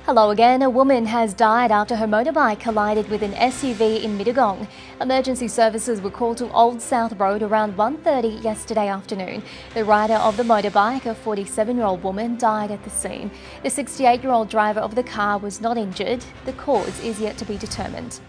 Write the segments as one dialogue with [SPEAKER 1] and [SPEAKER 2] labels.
[SPEAKER 1] Hello again. A woman has died after her motorbike collided with an SUV in Wollongong. Emergency services were called to Old South Road around 1:30 yesterday afternoon. The rider of the motorbike, a 47-year-old woman, died at the scene. The 68-year-old driver of the car was not injured. The cause is yet to be determined.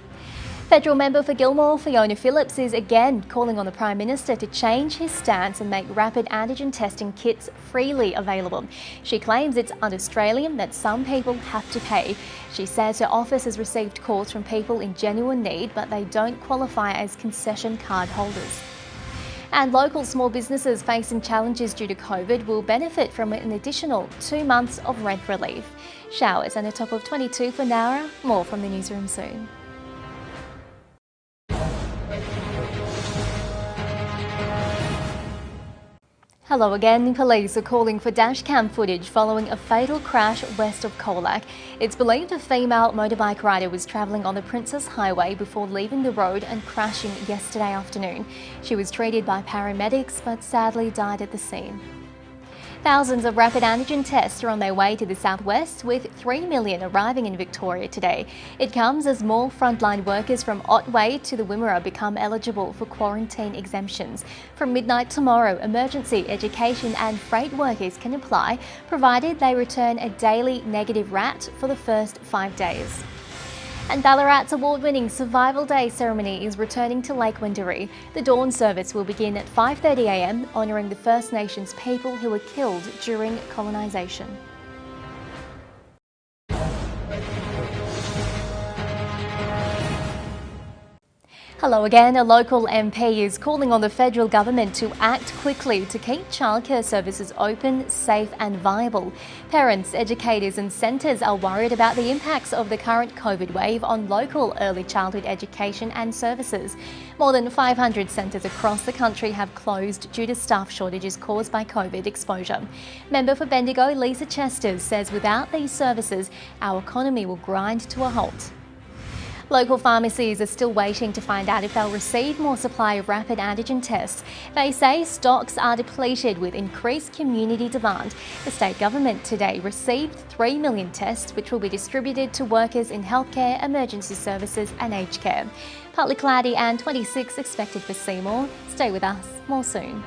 [SPEAKER 1] Federal member for Gilmore, Fiona Phillips, is again calling on the Prime Minister to change his stance and make rapid antigen testing kits freely available. She claims it's un-Australian that some people have to pay. She says her office has received calls from people in genuine need, but they don't qualify as concession card holders. And local small businesses facing challenges due to COVID will benefit from an additional 2 months of rent relief. Showers and a top of 22 for Nowra. More from the newsroom soon. Hello again. Police are calling for dashcam footage following a fatal crash west of Colac. It's believed a female motorbike rider was travelling on the Princess Highway before leaving the road and crashing yesterday afternoon. She was treated by paramedics but sadly died at the scene. Thousands of rapid antigen tests are on their way to the southwest, with 3 million arriving in Victoria today. It comes as more frontline workers from Otway to the Wimmera become eligible for quarantine exemptions. From midnight tomorrow, emergency, education and freight workers can apply, provided they return a daily negative RAT for the first 5 days. And Ballarat's award-winning Survival Day ceremony is returning to Lake Wendouree. The dawn service will begin at 5:30 a.m, honouring the First Nations people who were killed during colonisation. Hello again. A local MP is calling on the federal government to act quickly to keep childcare services open, safe and viable. Parents, educators and centres are worried about the impacts of the current COVID wave on local early childhood education and services. More than 500 centres across the country have closed due to staff shortages caused by COVID exposure. Member for Bendigo, Lisa Chesters, says without these services, our economy will grind to a halt. Local pharmacies are still waiting to find out if they'll receive more supply of rapid antigen tests. They say stocks are depleted with increased community demand. The state government today received 3 million tests, which will be distributed to workers in healthcare, emergency services and aged care. Partly cloudy and 26 expected for Seymour. Stay with us, more soon.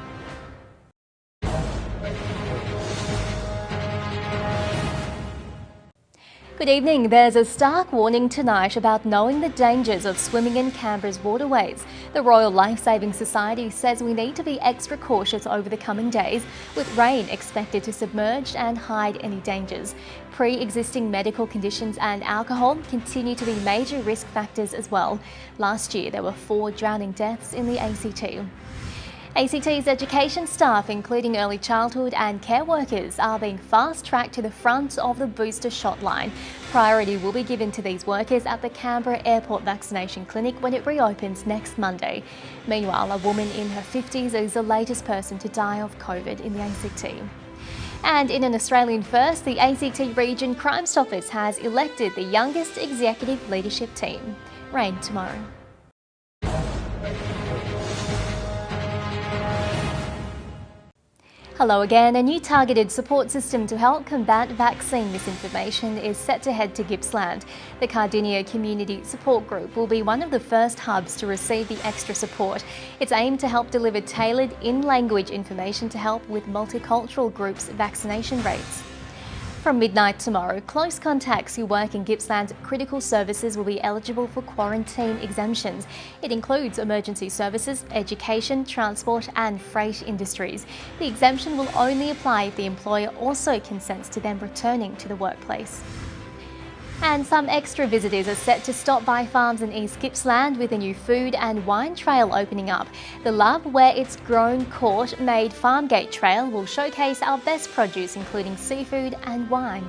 [SPEAKER 1] Good evening. There's a stark warning tonight about knowing the dangers of swimming in Canberra's waterways. The Royal Lifesaving Society says we need to be extra cautious over the coming days, with rain expected to submerge and hide any dangers. Pre-existing medical conditions and alcohol continue to be major risk factors as well. Last year there were 4 drowning deaths in the ACT. ACT's education staff, including early childhood and care workers, are being fast-tracked to the front of the booster shot line. Priority will be given to these workers at the Canberra Airport Vaccination Clinic when it reopens next Monday. Meanwhile, a woman in her 50s is the latest person to die of COVID in the ACT. And in an Australian first, the ACT Region Crimes Office has elected the youngest executive leadership team. Rain tomorrow. Hello again. A new targeted support system to help combat vaccine misinformation is set to head to Gippsland. The Cardinia Community Support Group will be one of the first hubs to receive the extra support. It's aimed to help deliver tailored in-language information to help with multicultural groups' vaccination rates. From midnight tomorrow, close contacts who work in Gippsland's critical services will be eligible for quarantine exemptions. It includes emergency services, education, transport and freight industries. The exemption will only apply if the employer also consents to them returning to the workplace. And some extra visitors are set to stop by farms in East Gippsland with a new food and wine trail opening up. The Love Where It's Grown Court-made Farmgate Trail will showcase our best produce, including seafood and wine.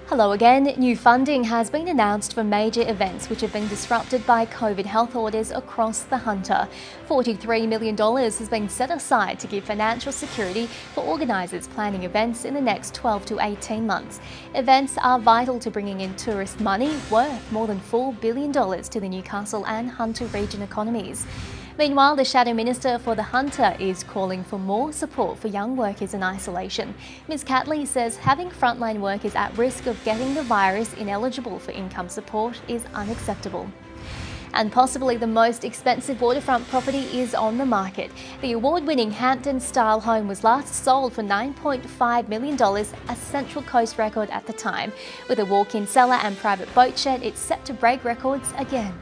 [SPEAKER 1] Hello again. New funding has been announced for major events which have been disrupted by COVID health orders across the Hunter. $43 million has been set aside to give financial security for organisers planning events in the next 12 to 18 months. Events are vital to bringing in tourist money worth more than $4 billion to the Newcastle and Hunter region economies. Meanwhile, the Shadow Minister for the Hunter is calling for more support for young workers in isolation. Ms Catley says having frontline workers at risk of getting the virus ineligible for income support is unacceptable. And possibly the most expensive waterfront property is on the market. The award-winning Hampton-style home was last sold for $9.5 million, a Central Coast record at the time. With a walk-in cellar and private boat shed, it's set to break records again.